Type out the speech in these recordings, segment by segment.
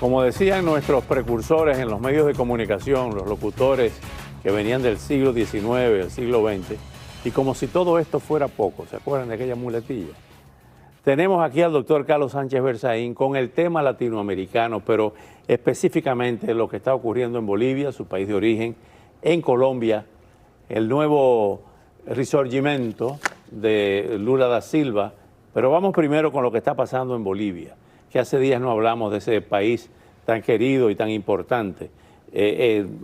Como decían nuestros precursores en los medios de comunicación, los locutores que venían del siglo XIX, del siglo XX, y como si todo esto fuera poco, ¿se acuerdan de aquella muletilla? Tenemos aquí al doctor Carlos Sánchez Berzaín con el tema latinoamericano, pero específicamente lo que está ocurriendo en Bolivia, su país de origen, en Colombia, el nuevo risorgimento de Lula da Silva. Pero vamos primero con lo que está pasando en Bolivia, que hace días no hablamos de ese país tan querido y tan importante.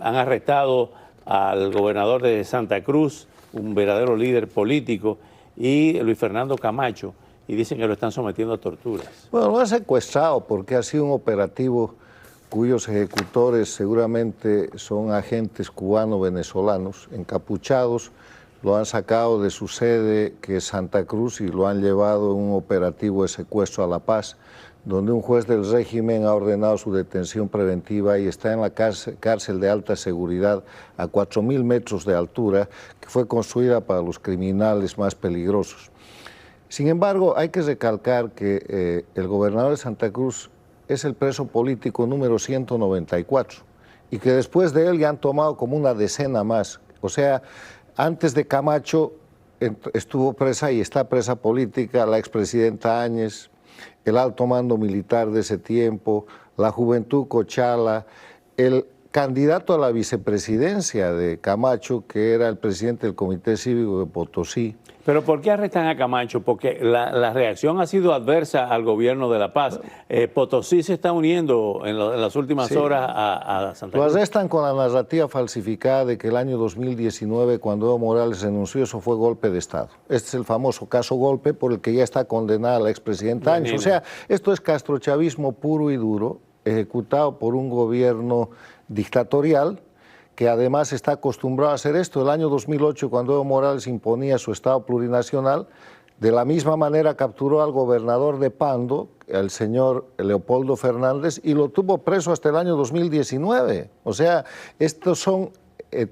Han arrestado al gobernador de Santa Cruz, un verdadero líder político, y Luis Fernando Camacho, y dicen que lo están sometiendo a torturas. Bueno, lo han secuestrado porque ha sido un operativo cuyos ejecutores seguramente son agentes cubano-venezolanos, encapuchados. Lo han sacado de su sede, que es Santa Cruz, y lo han llevado en un operativo de secuestro a La Paz, donde un juez del régimen ha ordenado su detención preventiva y está en la cárcel de alta seguridad a 4.000 metros de altura, que fue construida para los criminales más peligrosos. Sin embargo, hay que recalcar que el gobernador de Santa Cruz es el preso político número 194 y que después de él ya han tomado como una decena más. O sea, antes de Camacho estuvo presa y está presa política la expresidenta Áñez, el alto mando militar de ese tiempo, la Juventud Cochala, el candidato a la vicepresidencia de Camacho, que era el presidente del Comité Cívico de Potosí. ¿Pero por qué arrestan a Camacho? Porque la reacción ha sido adversa al gobierno de La Paz. Potosí se está uniendo en las últimas horas a Santa Cruz. Lo arrestan con la narrativa falsificada de que el año 2019, cuando Evo Morales renunció, eso fue golpe de Estado. Este es el famoso caso Golpe, por el que ya está condenada la expresidenta Áñez. O sea, esto es castrochavismo puro y duro, ejecutado por un gobierno dictatorial, que además está acostumbrado a hacer esto. El año 2008, cuando Evo Morales imponía su Estado plurinacional, de la misma manera capturó al gobernador de Pando, el señor Leopoldo Fernández, y lo tuvo preso hasta el año 2019. O sea, estos son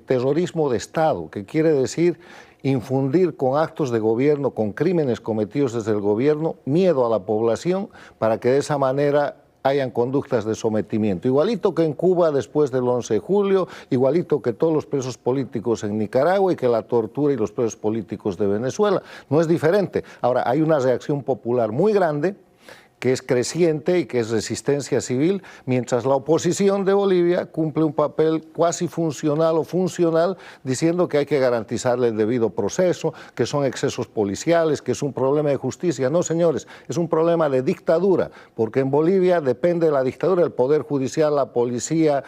terrorismo de Estado, que quiere decir infundir con actos de gobierno, con crímenes cometidos desde el gobierno, miedo a la población para que de esa manera hayan conductas de sometimiento. Igualito que en Cuba después del 11 de julio, igualito que todos los presos políticos en Nicaragua y que la tortura y los presos políticos de Venezuela. No es diferente. Ahora, hay una reacción popular muy grande, que es creciente y que es resistencia civil, mientras la oposición de Bolivia cumple un papel cuasi funcional o funcional diciendo que hay que garantizarle el debido proceso, que son excesos policiales, que es un problema de justicia. No, señores, es un problema de dictadura, porque en Bolivia depende de la dictadura, el poder judicial, la policía,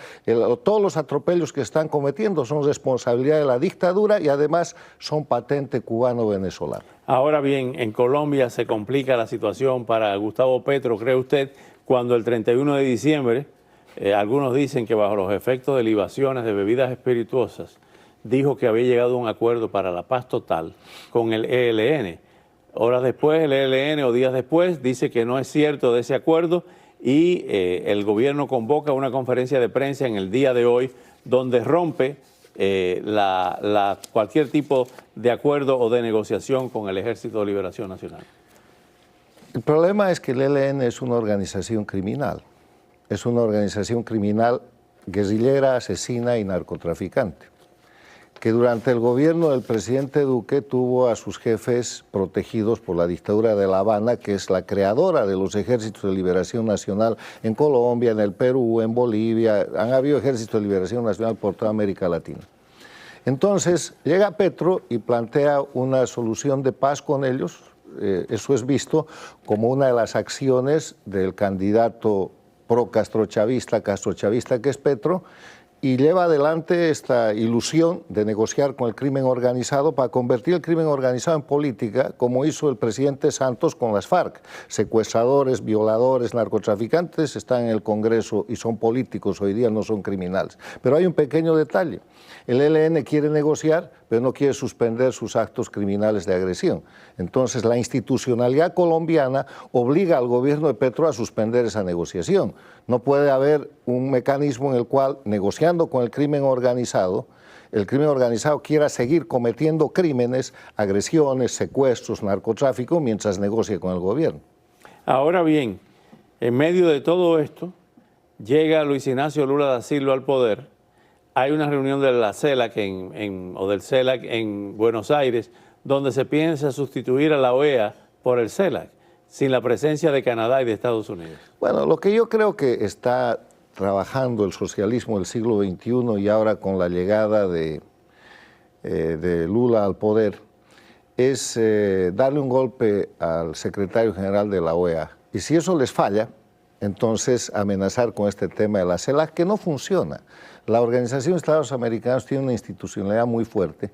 todos los atropellos que están cometiendo son responsabilidad de la dictadura y además son patente cubano-venezolana. Ahora bien, en Colombia se complica la situación para Gustavo Petro, ¿cree usted? Cuando el 31 de diciembre, algunos dicen que bajo los efectos de libaciones de bebidas espirituosas, dijo que había llegado a un acuerdo para la paz total con el ELN. Horas después, el ELN o días después, dice que no es cierto de ese acuerdo y el gobierno convoca una conferencia de prensa en el día de hoy donde rompe cualquier tipo de acuerdo o de negociación con el Ejército de Liberación Nacional. El problema es que el ELN es una organización criminal. Es una organización criminal guerrillera, asesina y narcotraficante, que durante el gobierno del presidente Duque tuvo a sus jefes protegidos por la dictadura de La Habana, que es la creadora de los ejércitos de liberación nacional en Colombia, en el Perú, en Bolivia. Han habido ejércitos de liberación nacional por toda América Latina. Entonces llega Petro y plantea una solución de paz con ellos. Eso es visto como una de las acciones del candidato pro-castrochavista que es Petro, y lleva adelante esta ilusión de negociar con el crimen organizado para convertir el crimen organizado en política, como hizo el presidente Santos con las FARC. Secuestradores, violadores, narcotraficantes están en el Congreso y son políticos, hoy día no son criminales. Pero hay un pequeño detalle. El ELN quiere negociar, pero no quiere suspender sus actos criminales de agresión. Entonces, la institucionalidad colombiana obliga al gobierno de Petro a suspender esa negociación. No puede haber un mecanismo en el cual, negociando con el crimen organizado quiera seguir cometiendo crímenes, agresiones, secuestros, narcotráfico, mientras negocie con el gobierno. Ahora bien, en medio de todo esto, llega Luis Ignacio Lula da Silva al poder, hay una reunión de la CELAC o del CELAC en Buenos Aires, donde se piensa sustituir a la OEA por el CELAC, sin la presencia de Canadá y de Estados Unidos. Bueno, lo que yo creo que está trabajando el socialismo del siglo XXI y ahora con la llegada de Lula al poder es darle un golpe al secretario general de la OEA. Y si eso les falla, entonces amenazar con este tema de la CELAC, que no funciona. La Organización de Estados Americanos tiene una institucionalidad muy fuerte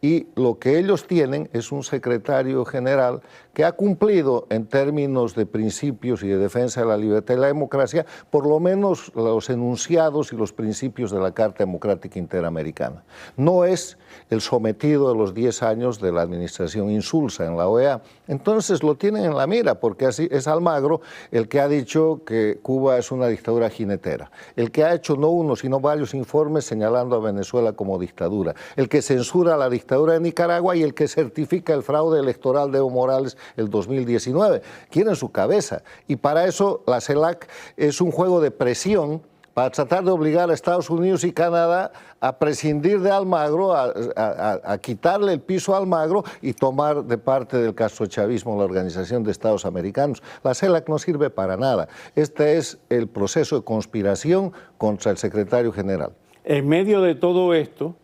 y lo que ellos tienen es un secretario general que ha cumplido en términos de principios y de defensa de la libertad y la democracia, por lo menos los enunciados y los principios de la Carta Democrática Interamericana. No es el sometido de los 10 años de la administración insulsa en la OEA. Entonces lo tienen en la mira, porque así es Almagro el que ha dicho que Cuba es una dictadura jinetera, el que ha hecho no uno, sino varios informes señalando a Venezuela como dictadura, el que censura la dictadura de Nicaragua y el que certifica el fraude electoral de Evo Morales el 2019. Quieren su cabeza. Y para eso la CELAC es un juego de presión para tratar de obligar a Estados Unidos y Canadá a prescindir de Almagro, a quitarle el piso a Almagro y tomar de parte del castrochavismo la Organización de Estados Americanos. La CELAC no sirve para nada. Este es el proceso de conspiración contra el secretario general. En medio de todo esto,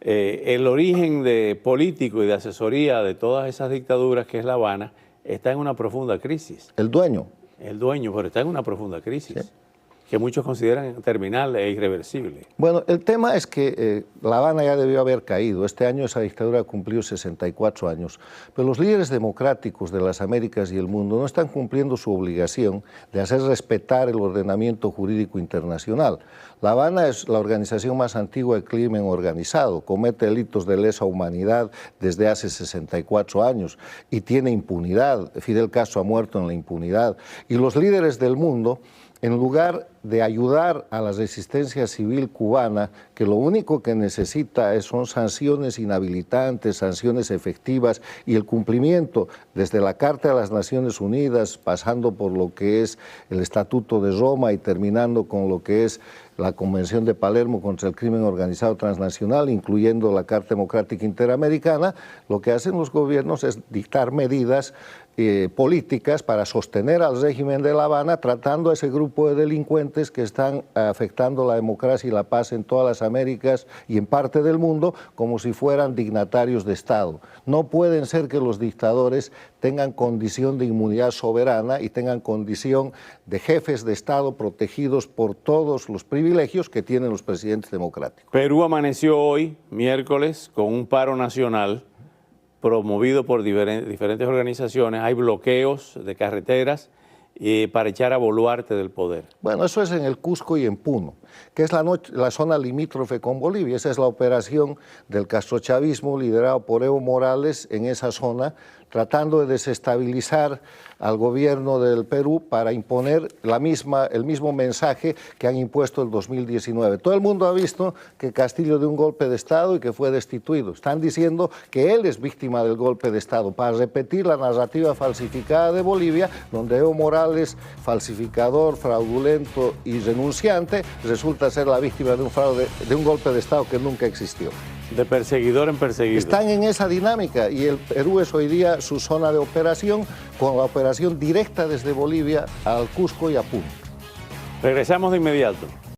el origen político y de asesoría de todas esas dictaduras, que es La Habana, está en una profunda crisis. El dueño. El dueño, pero está en una profunda crisis. Sí. Que muchos consideran terminal e irreversible. Bueno, el tema es que La Habana ya debió haber caído. Este año esa dictadura cumplió 64 años. Pero los líderes democráticos de las Américas y el mundo no están cumpliendo su obligación de hacer respetar el ordenamiento jurídico internacional. La Habana es la organización más antigua de crimen organizado, comete delitos de lesa humanidad desde hace 64 años y tiene impunidad. Fidel Castro ha muerto en la impunidad. Y los líderes del mundo, en lugar de ayudar a la resistencia civil cubana, que lo único que necesita son sanciones inhabilitantes, sanciones efectivas y el cumplimiento desde la Carta de las Naciones Unidas, pasando por lo que es el Estatuto de Roma y terminando con lo que es la Convención de Palermo contra el crimen organizado transnacional, incluyendo la Carta Democrática Interamericana, lo que hacen los gobiernos es dictar medidas políticas para sostener al régimen de La Habana, tratando a ese grupo de delincuentes que están afectando la democracia y la paz en todas las Américas y en parte del mundo como si fueran dignatarios de Estado. No pueden ser que los dictadores tengan condición de inmunidad soberana y tengan condición de jefes de Estado protegidos por todos los privilegios que tienen los presidentes democráticos. Perú amaneció hoy, miércoles, con un paro nacional promovido por diferentes organizaciones. Hay bloqueos de carreteras para echar a Boluarte del poder. Bueno, eso es en el Cusco y en Puno, que es la zona limítrofe con Bolivia. Esa es la operación del castrochavismo liderado por Evo Morales en esa zona, tratando de desestabilizar al gobierno del Perú para imponer el mismo mensaje que han impuesto el 2019. Todo el mundo ha visto que Castillo dio un golpe de Estado y que fue destituido. Están diciendo que él es víctima del golpe de Estado para repetir la narrativa falsificada de Bolivia, donde Evo Morales, falsificador, fraudulento y renunciante, resulta ser la víctima de un fraude, de un golpe de Estado que nunca existió. De perseguidor en perseguidor. Están en esa dinámica y el Perú es hoy día su zona de operación, con la operación directa desde Bolivia al Cusco y a Puno. Regresamos de inmediato.